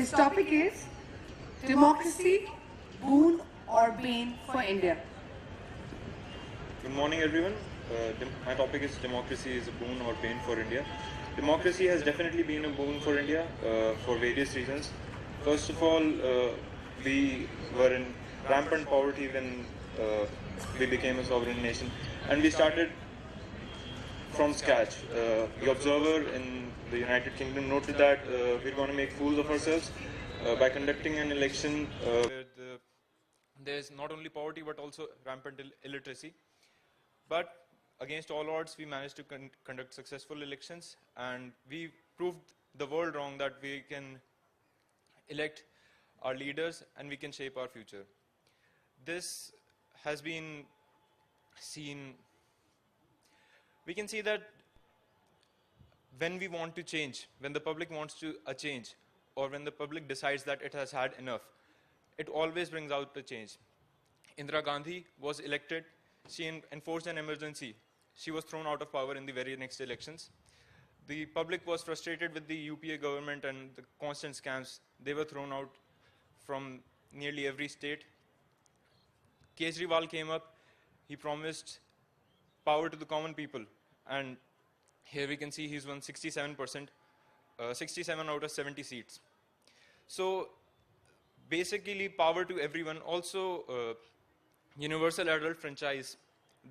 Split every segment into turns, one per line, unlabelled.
His topic is democracy, boon or bane for India.
Good morning, everyone. My topic is democracy is a boon or bane for India. Democracy has definitely been a boon for India for various reasons. First of all, we were in rampant poverty when we became a sovereign nation, and we started from scratch. The observer in the United Kingdom noted that we're going to make fools of ourselves by conducting an election where there's not only poverty but also rampant illiteracy. But against all odds, we managed to conduct successful elections, and we proved the world wrong that we can elect our leaders and we can shape our future. This has been seen. We can see that when we want to change, when the public wants to a change, or when the public decides that it has had enough, it always brings out a change. Indira Gandhi was elected. She enforced an emergency. She was thrown out of power in the very next elections. The public was frustrated with the UPA government and the constant scams. They were thrown out from nearly every state. Kejriwal came up. He promised power to the common people. And here we can see he's won 67%, 67 out of 70 seats. So basically power to everyone. Also, universal adult franchise,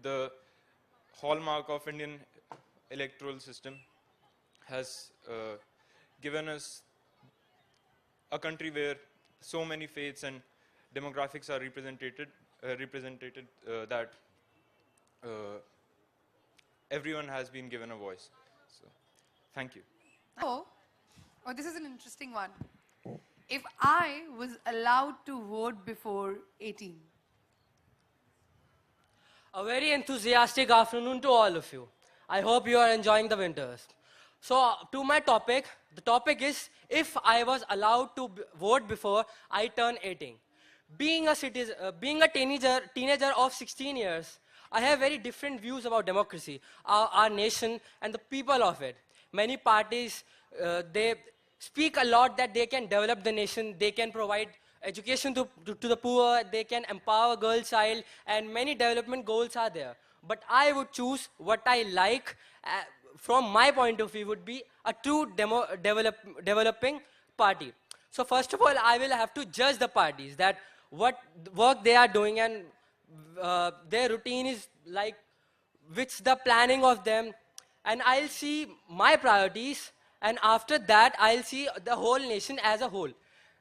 the hallmark of Indian electoral system, has given us a country where so many faiths and demographics are represented that everyone has been given a voice. So, thank you.
Oh, this is an interesting one. If I was allowed to vote before 18.
A very enthusiastic afternoon to all of you. I hope you are enjoying the winters. So, to my topic, the topic is if I was allowed to vote before I turn 18. Being a teenager of 16 years, I have very different views about democracy, our nation, and the people of it. Many parties, they speak a lot that they can develop the nation, they can provide education to the poor, they can empower girl child, and many development goals are there. But I would choose what I like, from my point of view, would be a true developing party. So first of all, I will have to judge the parties, that what work they are doing and their routine is like, which the planning of them, and I'll see my priorities, and after that I'll see the whole nation as a whole,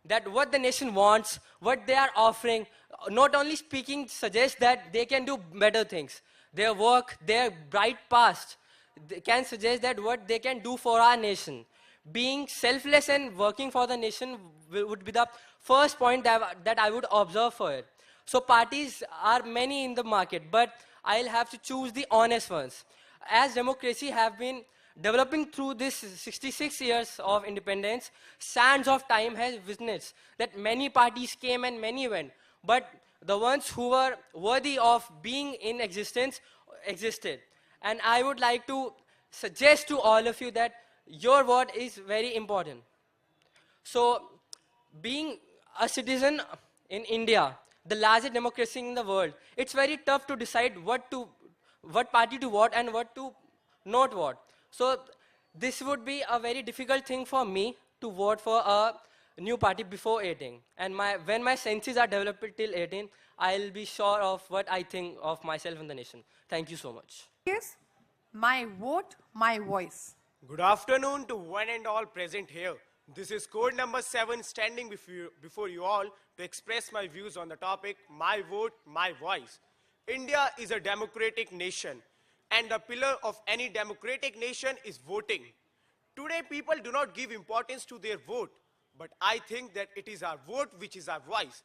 that what the nation wants, what they are offering. Not only speaking suggests that they can do better things. Their work, their bright past, they can suggest that what they can do for our nation. Being selfless and working for the nation would be the first point that I would observe for it. So parties are many in the market, but I'll have to choose the honest ones. As democracy have been developing through this 66 years of independence, sands of time has witnessed that many parties came and many went, but the ones who were worthy of being in existence existed. And I would like to suggest to all of you that your vote is very important. So, being a citizen in India, the largest democracy in the world, it's very tough to decide what party to vote and what to not vote. So this would be a very difficult thing for me to vote for a new party before 18. And when my senses are developed till 18, I'll be sure of what I think of myself and the nation. Thank you so much.
Yes, my vote, my voice.
Good afternoon to one and all present here. This is code number 7 standing before you all to express my views on the topic, my vote, my voice. India is a democratic nation, and the pillar of any democratic nation is voting. Today, people do not give importance to their vote, but I think that it is our vote which is our voice.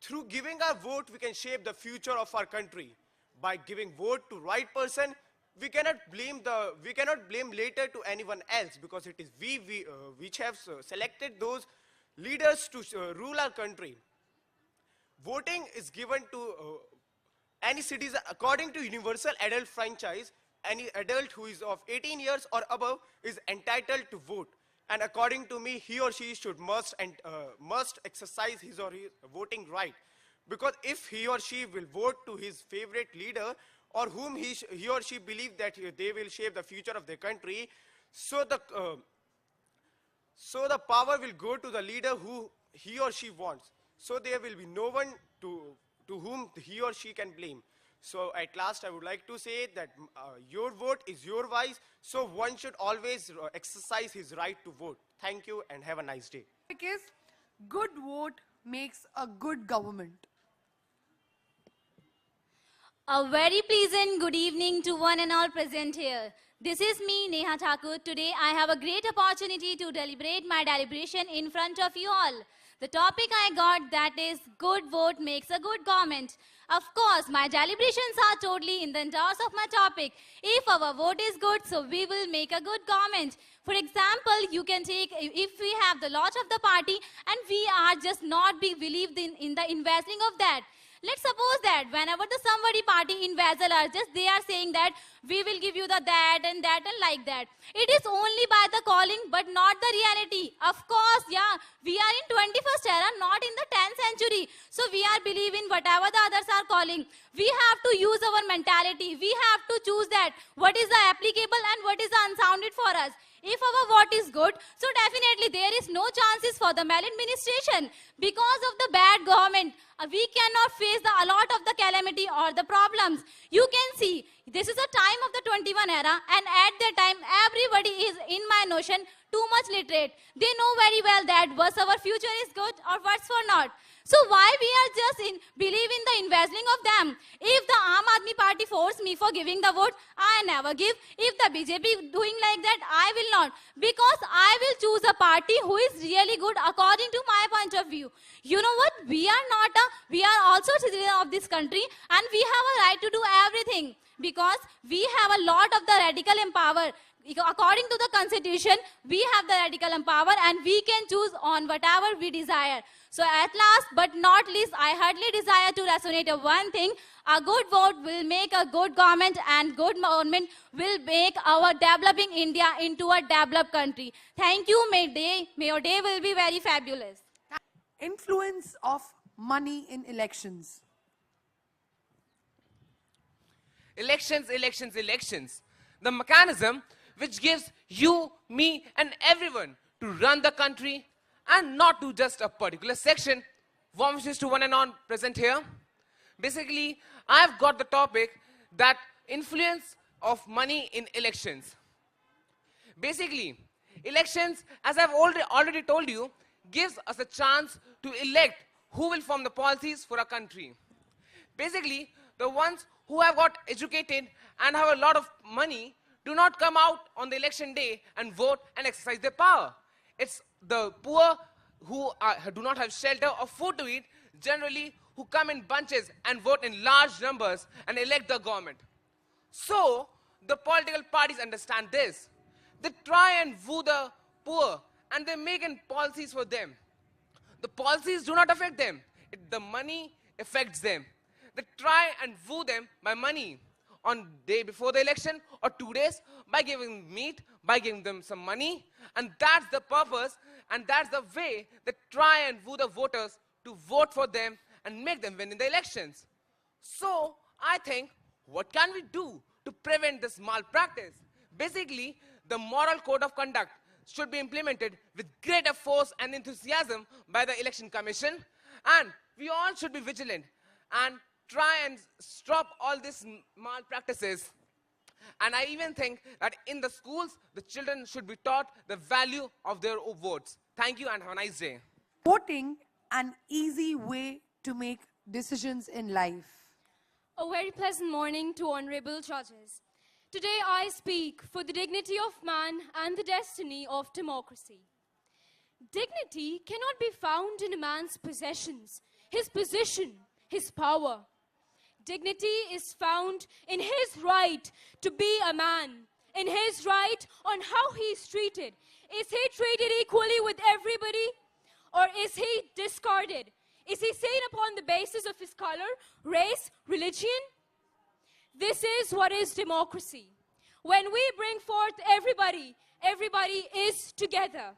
Through giving our vote, we can shape the future of our country. By giving vote to right person, we cannot blame later to anyone else, because it is we which have selected those leaders to rule our country. Voting is given to any citizen according to universal adult franchise. Any adult who is of 18 years or above is entitled to vote. And according to me, he or she should must exercise his or his voting right. Because if he or she will vote to his favorite leader, or whom he or she believe that they will shape the future of their country, so the power will go to the leader who he or she wants. So there will be no one to whom he or she can blame. So at last, I would like to say that your vote is your voice, so one should always exercise his right to vote. Thank you and have a nice day.
Because good vote makes a good government.
A very pleasant good evening to one and all present here. This is me, Neha Thakur. Today I have a great opportunity to deliberate my deliberation in front of you all. The topic I got, that is good vote makes a good government. Of course, my deliberations are totally in the endorsement of my topic. If our vote is good, so we will make a good government. For example, you can take, if we have the launch of the party and we are just not be believed in the investing of that. Let's suppose that whenever the somebody party embezzle are just, they are saying that we will give you the that and like that. It is only by the calling but not the reality. Of course, yeah, we are in 21st era, not in the 10th century. So we are believing whatever the others are calling. We have to use our mentality. We have to choose that what is the applicable and what is the unsounded for us. If our vote is good, so definitely there is no chances for the maladministration. Because of the bad government, we cannot face a lot of the calamity or the problems. You can see, this is a time of the 21 era, and at that time, everybody is, in my notion, too much literate. They know very well that what's our future is good or what's for not. So why we are just believe in the embezzling of them? If the Aam Aadmi Party force me for giving the vote, I never give. If the BJP doing like that, I will not. Because I will choose a party who is really good according to my point of view. You know what? We are also citizens of this country and we have a right to do everything. Because we have a lot of the radical empower. According to the constitution, we have the radical empower and we can choose on whatever we desire. So at last but not least, I hardly desire to resonate of one thing. A good vote will make a good government and good government will make our developing India into a developed country. Thank you. May your day will be very fabulous.
Influence of money in elections.
Elections. The mechanism which gives you, me, and everyone to run the country and not to just a particular section. Warm wishes to one and all present here. Basically, I've got the topic that influence of money in elections. Basically, elections, as I've already told you, gives us a chance to elect who will form the policies for our country. Basically, the ones who have got educated and have a lot of money do not come out on the election day and vote and exercise their power. It's the poor who do not have shelter or food to eat, generally who come in bunches and vote in large numbers and elect the government. So, the political parties understand this. They try and woo the poor and they make policies for them. The policies do not affect them. The money affects them. They try and woo them by money on day before the election or 2 days by giving meat, by giving them some money. And that's the purpose and that's the way they try and woo the voters to vote for them and make them win in the elections. So I think, what can we do to prevent this malpractice? Basically, the moral code of conduct should be implemented with greater force and enthusiasm by the Election Commission. And we all should be vigilant and try and stop all these malpractices. And I even think that in the schools, the children should be taught the value of their votes. Thank you and have a nice day.
Voting, an easy way to make decisions in life.
A very pleasant morning to honorable judges. Today I speak for the dignity of man and the destiny of democracy. Dignity cannot be found in a man's possessions, his position, his power. Dignity is found in his right to be a man, in his right on how he is treated. Is he treated equally with everybody, or is he discarded? Is he seen upon the basis of his color, race, religion? This is what is democracy. When we bring forth everybody, everybody is together.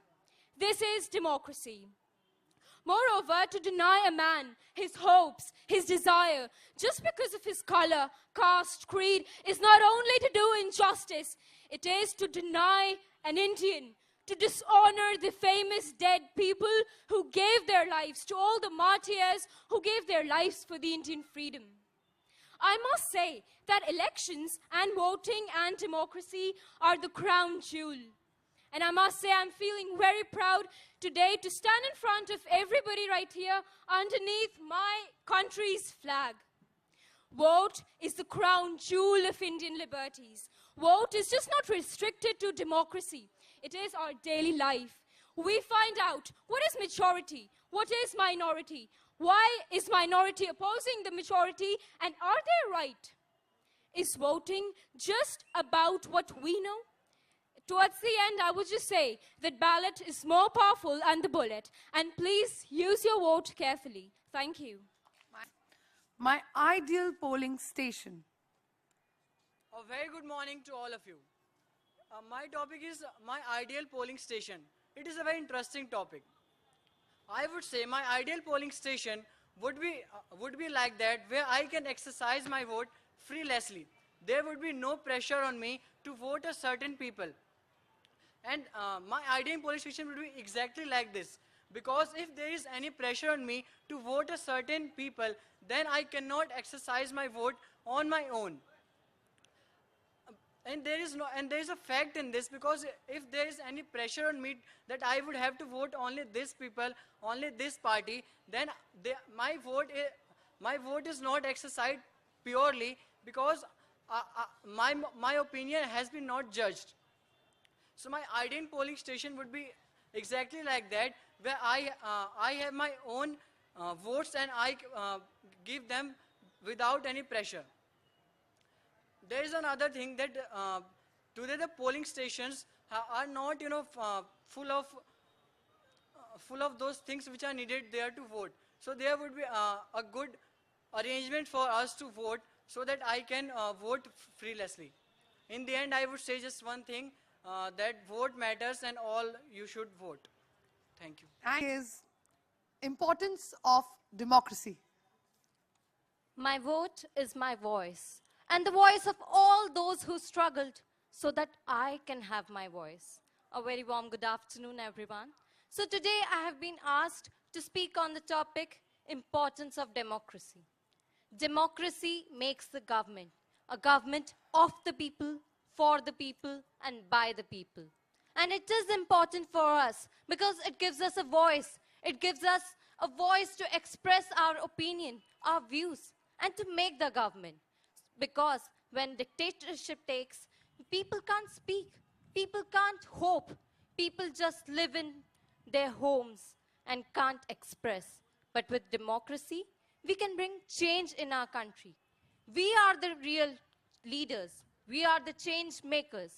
This is democracy. Moreover, to deny a man his hopes, his desire, just because of his color, caste, creed, is not only to do injustice, it is to deny an Indian, to dishonor the famous dead people who gave their lives, to all the martyrs who gave their lives for the Indian freedom. I must say that elections and voting and democracy are the crown jewel. And I must say I'm feeling very proud today to stand in front of everybody right here underneath my country's flag. Vote is the crown jewel of Indian liberties. Vote is just not restricted to democracy. It is our daily life. We find out what is majority, what is minority, why is minority opposing the majority, and are they right? Is voting just about what we know? Towards the end, I would just say that ballot is more powerful than the bullet. And please use your vote carefully. Thank you.
My ideal polling station.
A very good morning to all of you. My topic is my ideal polling station. It is a very interesting topic. I would say my ideal polling station would be like that, where I can exercise my vote freelessly. There would be no pressure on me to vote a certain people. And my ideal polling station would be exactly like this. Because if there is any pressure on me to vote a certain people, then I cannot exercise my vote on my own. And there is a fact in this, because if there is any pressure on me that I would have to vote only this people, only this party, then my vote is not exercised purely, because my opinion has been not judged. So my ideal polling station would be exactly like that, where I have my own votes and I give them without any pressure. There is another thing that today the polling stations are not, full of those things which are needed there to vote. So there would be a good arrangement for us to vote, so that I can vote freelessly. In the end, I would say just one thing, that vote matters and all you should vote. Thank you.
Is importance of democracy.
My vote is my voice, and the voice of all those who struggled so that I can have my voice. A very warm good afternoon, everyone. So today I have been asked to speak on the topic, importance of democracy. Democracy makes the government, a government of the people, for the people, and by the people. And it is important for us because it gives us a voice. It gives us a voice to express our opinion, our views, and to make the government. Because when dictatorship takes, people can't speak, people can't hope, people just live in their homes and can't express. But with democracy, we can bring change in our country. We are the real leaders. We are the change makers.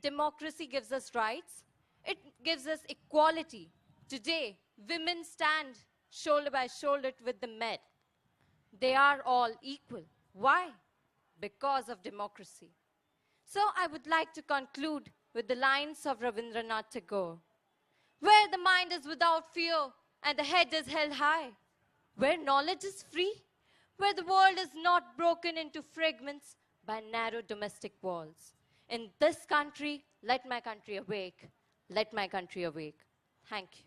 Democracy gives us rights. It gives us equality. Today, women stand shoulder by shoulder with the men. They are all equal. Why? Because of democracy. So I would like to conclude with the lines of Rabindranath Tagore. Where the mind is without fear and the head is held high, where knowledge is free, where the world is not broken into fragments by narrow domestic walls. In this country, let my country awake. Let my country awake. Thank you.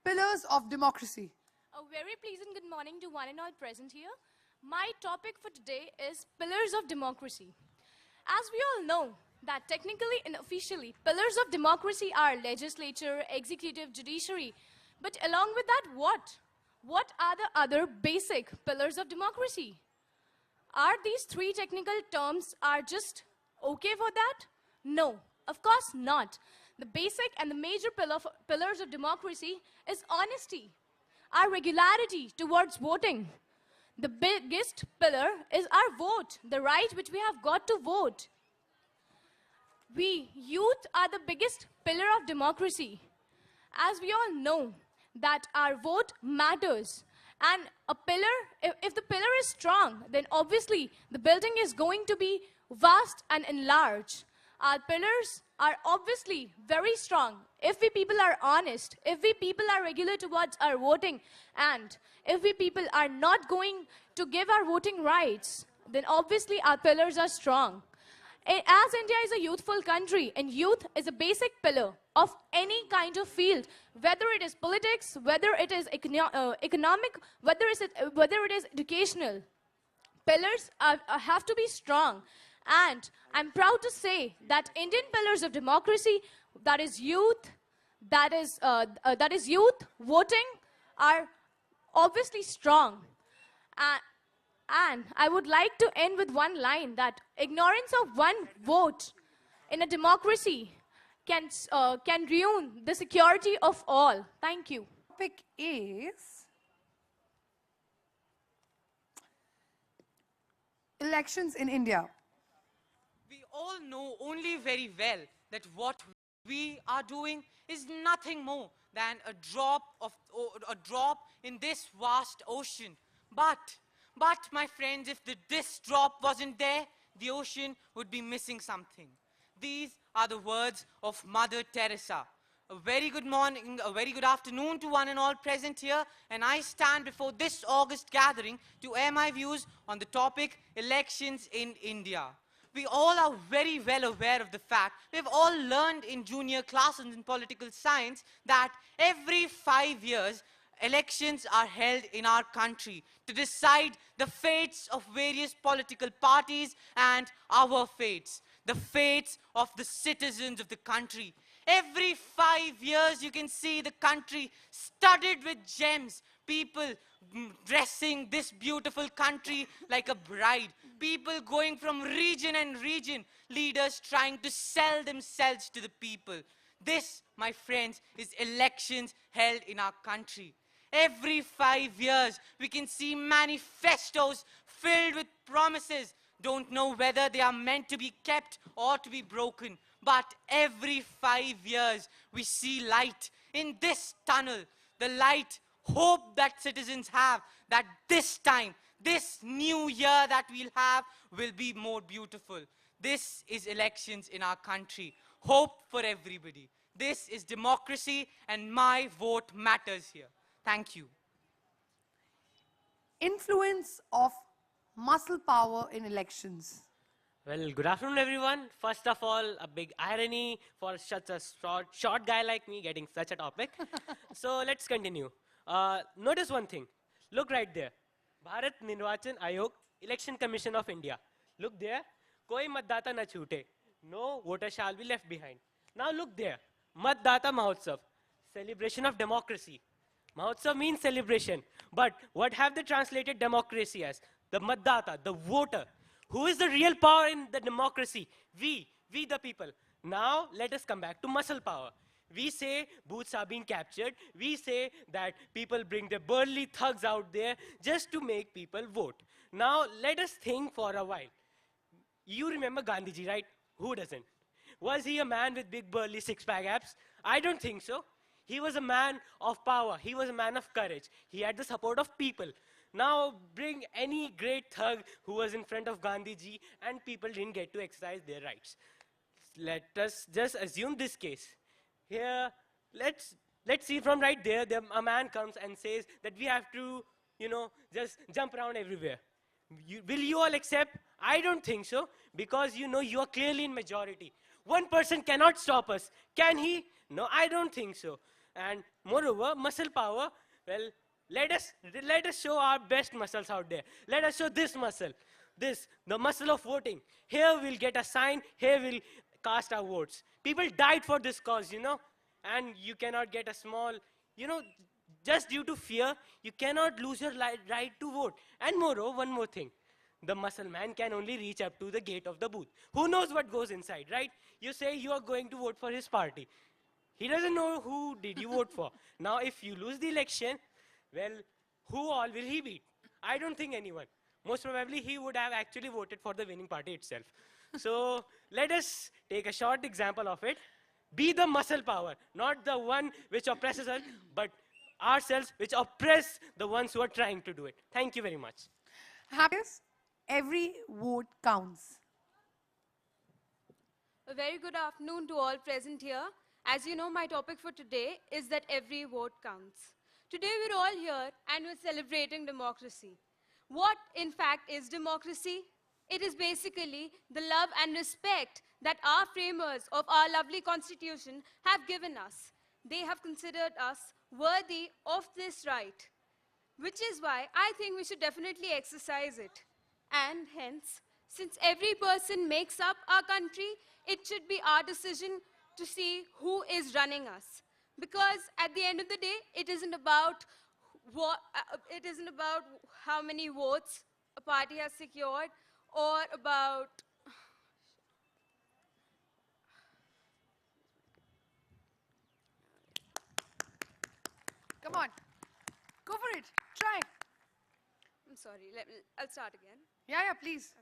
Pillars of democracy.
A very pleasant good morning to one and all present here. My topic for today is pillars of democracy. As we all know, that technically and officially, pillars of democracy are legislature, executive, judiciary. But along with that, what? What are the other basic pillars of democracy? Are these three technical terms are just okay for that? No, of course not. The basic and the major pillars of democracy is honesty, our regularity towards voting. The biggest pillar is our vote, the right which we have got to vote. We, youth, are the biggest pillar of democracy. As we all know, that our vote matters. And a pillar, if the pillar is strong, then obviously the building is going to be vast and enlarged. Our pillars are obviously very strong. If we people are honest, if we people are regular towards our voting, and if we people are not going to give our voting rights, then obviously our pillars are strong. As India is a youthful country, and youth is a basic pillar of any kind of field, whether it is politics, whether it is economic, whether it is educational, pillars have to be strong. And I'm proud to say that Indian pillars of democracy, that is youth, that is youth, voting, are obviously strong. And I would like to end with one line that ignorance of one vote in a democracy can ruin the security of all. Thank you.
Topic is elections in India.
We all know only very well that what we are doing is nothing more than a drop in this vast ocean. But my friends, if this drop wasn't there, the ocean would be missing something. These are the words of Mother Teresa. A very good morning, a very good afternoon to one and all present here, and I stand before this August gathering to air my views on the topic elections in India. We all are very well aware of the fact, we've all learned in junior classes in political science that every 5 years, elections are held in our country to decide the fates of various political parties and our fates, the fates of the citizens of the country. Every 5 years, you can see the country studded with gems, people dressing this beautiful country like a bride, people going from region and region, leaders trying to sell themselves to the people. This, my friends, is elections held in our country. Every 5 years, we can see manifestos filled with promises. Don't know whether they are meant to be kept or to be broken. But every 5 years, we see light in this tunnel. The light, hope that citizens have that this time, this new year that we'll have will be more beautiful. This is elections in our country. Hope for everybody. This is democracy, and my vote matters here. Thank you.
Influence of muscle power in elections.
Well, good afternoon, everyone. First of all, a big irony for such a short guy like me getting such a topic. So let's continue. Notice one thing. Look right there. Bharat Nirvachan Ayog, Election Commission of India. Look there. Koi matdata na chute. No voter shall be left behind. Now look there. Matdata Mahotsav. Celebration of democracy. Mahotsav means celebration. But what have they translated democracy as? The matdata, the voter. Who is the real power in the democracy? We the people. Now, let us come back to muscle power. We say booths are being captured. We say that people bring their burly thugs out there just to make people vote. Now, let us think for a while. You remember Gandhiji, right? Who doesn't? Was he a man with big burly six-pack abs? I don't think so. He was a man of power. He was a man of courage. He had the support of people. Now bring any great thug who was in front of Gandhiji and people didn't get to exercise their rights. Let us just assume this case. Here, let's see from right there, a man comes and says that we have to, just jump around everywhere. Will you all accept? I don't think so, because you are clearly in majority. One person cannot stop us. Can he? No, I don't think so. And moreover, muscle power, well, let us show our best muscles out there. Let us show this muscle. The muscle of voting. Here we'll get a sign. Here we'll cast our votes. People died for this cause, and you cannot get a small, just due to fear, you cannot lose your right to vote. And moreover, one more thing. The muscle man can only reach up to the gate of the booth. Who knows what goes inside, right? You say you are going to vote for his party. He doesn't know who did you vote for. Now, if you lose the election, well, who all will he beat? I don't think anyone. Most probably, he would have actually voted for the winning party itself. So, let us take a short example of it. Be the muscle power, not the one which oppresses us, but ourselves which oppress the ones who are trying to do it. Thank you very much.
Happiness, every vote counts.
A very good afternoon to all present here. As you know, my topic for today is that every vote counts. Today we're all here and we're celebrating democracy. What, in fact, is democracy? It is basically the love and respect that our framers of our lovely constitution have given us. They have considered us worthy of this right, which is why I think we should definitely exercise it. And hence, since every person makes up our country, it should be our decision to see who is running us. Because at the end of the day, it isn't about how many votes a party has secured or about
Come on. Go for it. Try.
I'm sorry, I'll start again.
Yeah, please.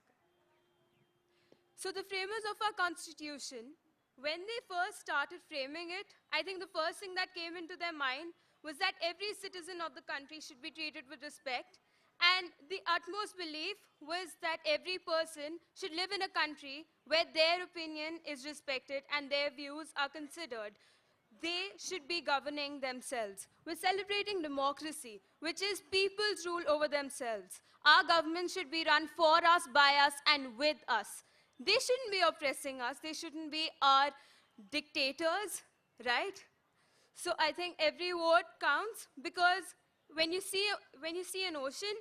So the framers of our constitution, when they first started framing it, I think the first thing that came into their mind was that every citizen of the country should be treated with respect. And the utmost belief was that every person should live in a country where their opinion is respected and their views are considered. They should be governing themselves. We're celebrating democracy, which is people's rule over themselves. Our government should be run for us, by us, and with us. They shouldn't be oppressing us. They shouldn't be our dictators, right? So I think every vote counts because when you see an ocean,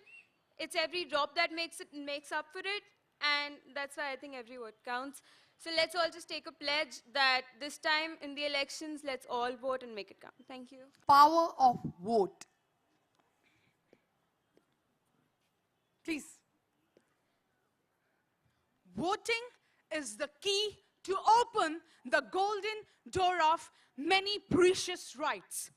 it's every drop that makes up for it, and that's why I think every vote counts. So let's all just take a pledge that this time in the elections, let's all vote and make it count. Thank you.
Power of vote. Please.
Voting is the key to open the golden door of many precious rights.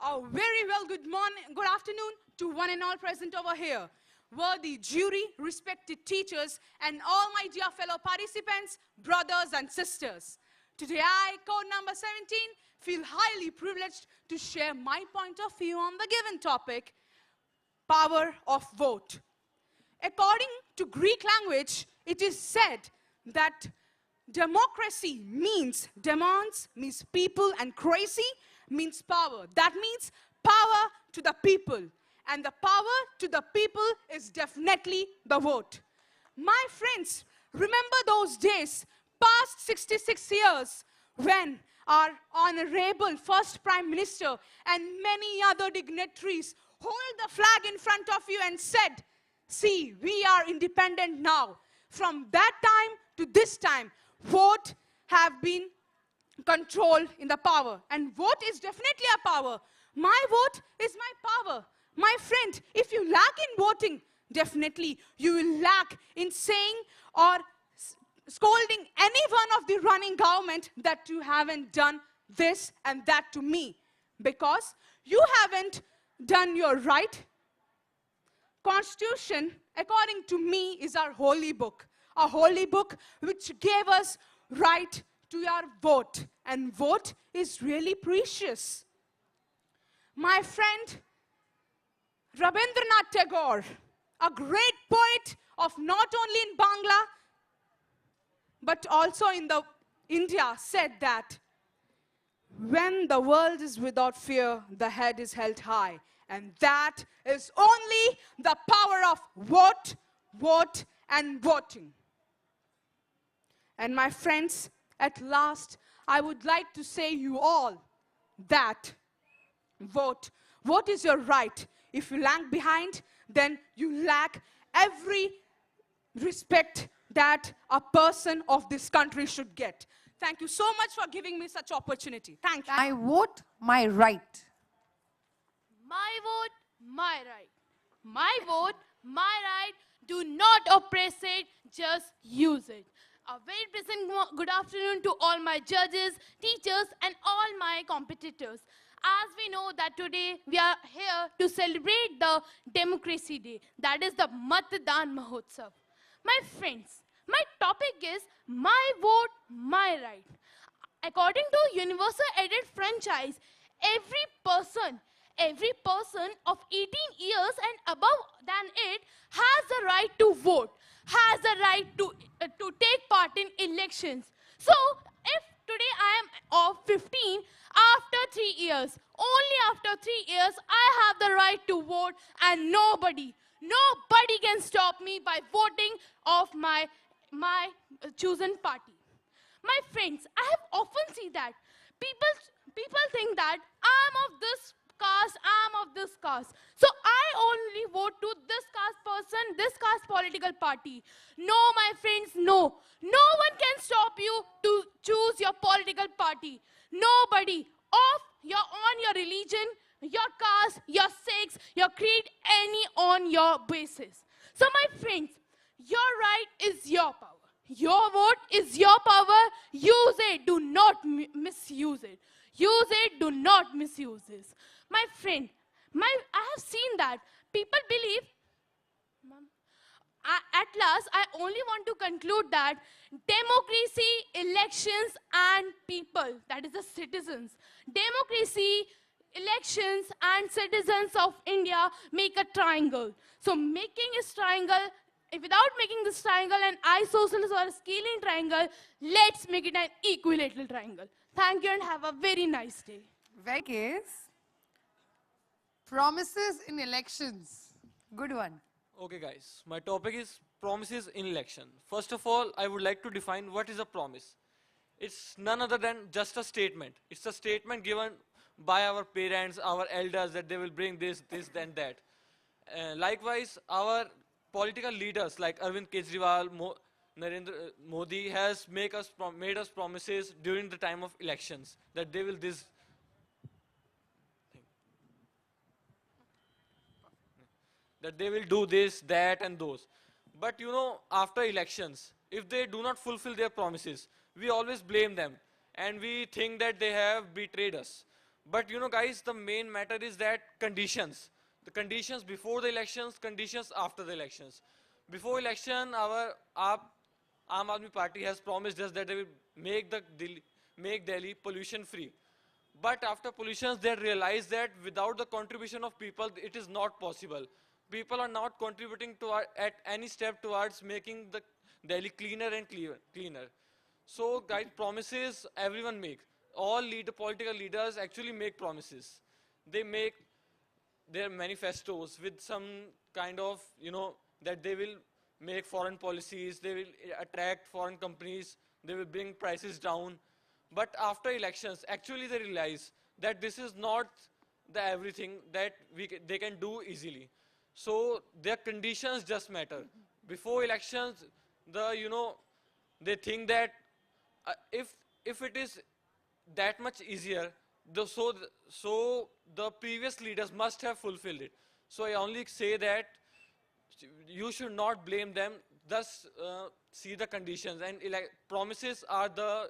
A very well good afternoon to one and all present over here. Worthy jury, respected teachers, and all my dear fellow participants, brothers and sisters. Today I, code number 17, feel highly privileged to share my point of view on the given topic, power of vote. According to Greek language, it is said that democracy means, demons means people, and crazy means power. That means power to the people. And the power to the people is definitely the vote. My friends, remember those days, past 66 years, when our honorable first Prime Minister and many other dignitaries hold the flag in front of you and said, see, we are independent now. From that time to this time, vote have been controlled in the power. And vote is definitely a power. My vote is my power. My friend, if you lack in voting, definitely you will lack in saying or scolding any one of the running government that you haven't done this and that to me. Because you haven't done your right. Constitution, according to me, is our holy book. A holy book which gave us right to our vote. And vote is really precious. My friend, Rabindranath Tagore, a great poet of not only in Bangla, but also in India, said that when the world is without fear, the head is held high. And that is only the power of vote, vote, and voting. And my friends, at last, I would like to say you all that vote. Vote is your right. If you lag behind, then you lack every respect that a person of this country should get. Thank you so much for giving me such opportunity. Thank you.
I vote my right.
My vote, my right. My vote, my right. Do not oppress it, just use it. A very pleasant good afternoon to all my judges, teachers, and all my competitors. As we know that today we are here to celebrate the Democracy Day, that is the Matdan Mahotsav. My friends, my topic is my vote, my right. According to Universal Edit franchise, every person of 18 years and above than it has the right to vote, has the right to take part in elections.
So if today I am of 15, after 3 years, only after 3 years, I have the right to vote, and nobody can stop me by voting of my chosen party. My friends, I have often seen that people people think that I'm of this caste, I'm of this caste. So I only vote to this caste person, this caste political party. No, my friends, no. No one can stop you to choose your political party. Nobody. Of your on your religion, your caste, your sex, your creed, any on your basis. So my friends, your right is your power. Your vote is your power. Use it. Do not misuse it. Use it. Do not misuse this. My friend, I have seen that people believe. At last, I only want to conclude that democracy, elections, and people, that is the citizens. Democracy, elections, and citizens of India make a triangle. So making this triangle, without making this triangle an isosceles or a scaling triangle, let's make it an equilateral triangle. Thank you and have a very nice day.
Very case. Promises in elections. Good one.
Okay guys, my topic is promises in election. First of all, I would like to define what is a promise. It's none other than just a statement. It's a statement given by our parents, our elders, that they will bring this, then that. Likewise, our political leaders like Arvind Kejriwal, Narendra Modi has made us promises during the time of elections that they will that they will do this, that, and those. But you know, after elections, if they do not fulfill their promises, we always blame them and we think that they have betrayed us. But you know, guys, the main matter is that conditions. The conditions before the elections, conditions after the elections. Before election, our Aam Aadmi Party has promised us that they will make Delhi pollution free. But after pollutions, they realize that without the contribution of people, it is not possible. People are not contributing at any step towards making the Delhi cleaner and cleaner. So, guys, promises everyone make. All political leaders actually make promises. They make their manifestos with some kind of, that they will make foreign policies, they will attract foreign companies, they will bring prices down. But after elections, actually they realize that this is not the everything that they can do easily. So their conditions just matter. Before elections, they think that if it is that much easier, so the previous leaders must have fulfilled it. So I only say that you should not blame them. Thus, see the conditions, and promises are the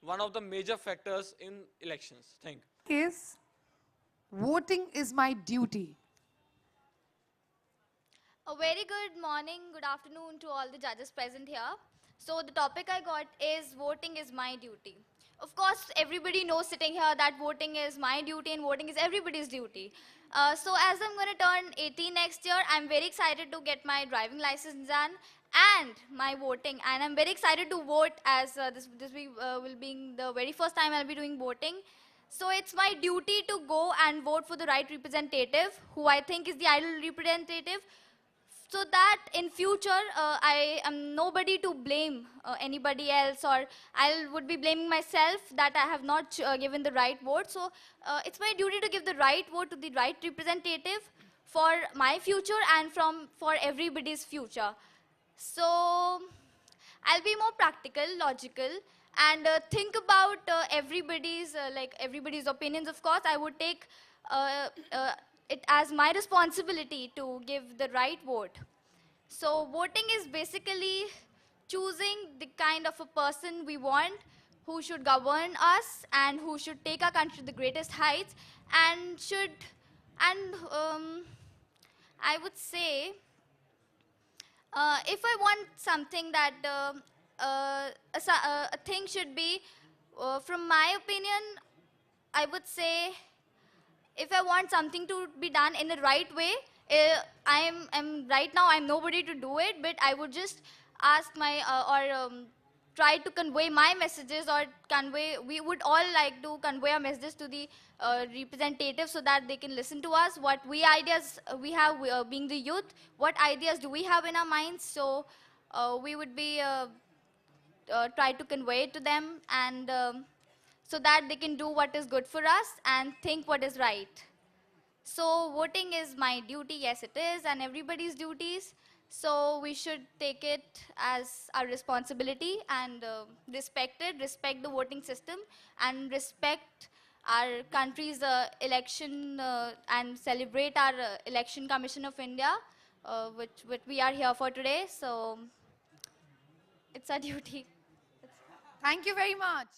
one of the major factors in elections. Thank you.
Is voting is my duty.
A very good morning, good afternoon to all the judges present here. So the topic I got is voting is my duty. Of course, everybody knows sitting here that voting is my duty and voting is everybody's duty. So as I'm going to turn 18 next year, I'm very excited to get my driving license done and my voting. And I'm very excited to vote, as this will be the very first time I'll be doing voting. So it's my duty to go and vote for the right representative, who I think is the ideal representative, so that in future I am nobody to blame anybody else, or I would be blaming myself that I have not given the right vote. So it's my duty to give the right vote to the right representative for my future and for everybody's future. So I'll be more practical, logical, and think about everybody's opinions. Of course, I would take it as my responsibility to give the right vote. So voting is basically choosing the kind of a person we want, who should govern us and who should take our country to the greatest heights, and I would say, if I want something that a thing should be, from my opinion, I would say, if I want something to be done in the right way, right now I'm nobody to do it, but I would just ask my
try to convey my messages or convey, we would all like to convey our messages to the representatives so that they can listen to us, what ideas we have being the youth, what ideas do we have in our minds. So we would be try to convey it to them, and so that they can do what is good for us and think what is right. So voting is my duty, yes it is, and everybody's duties. So we should take it as our responsibility and respect it, respect the voting system, and respect our country's election and celebrate our Election Commission of India, which we are here for today. So it's our duty.
Thank you very much.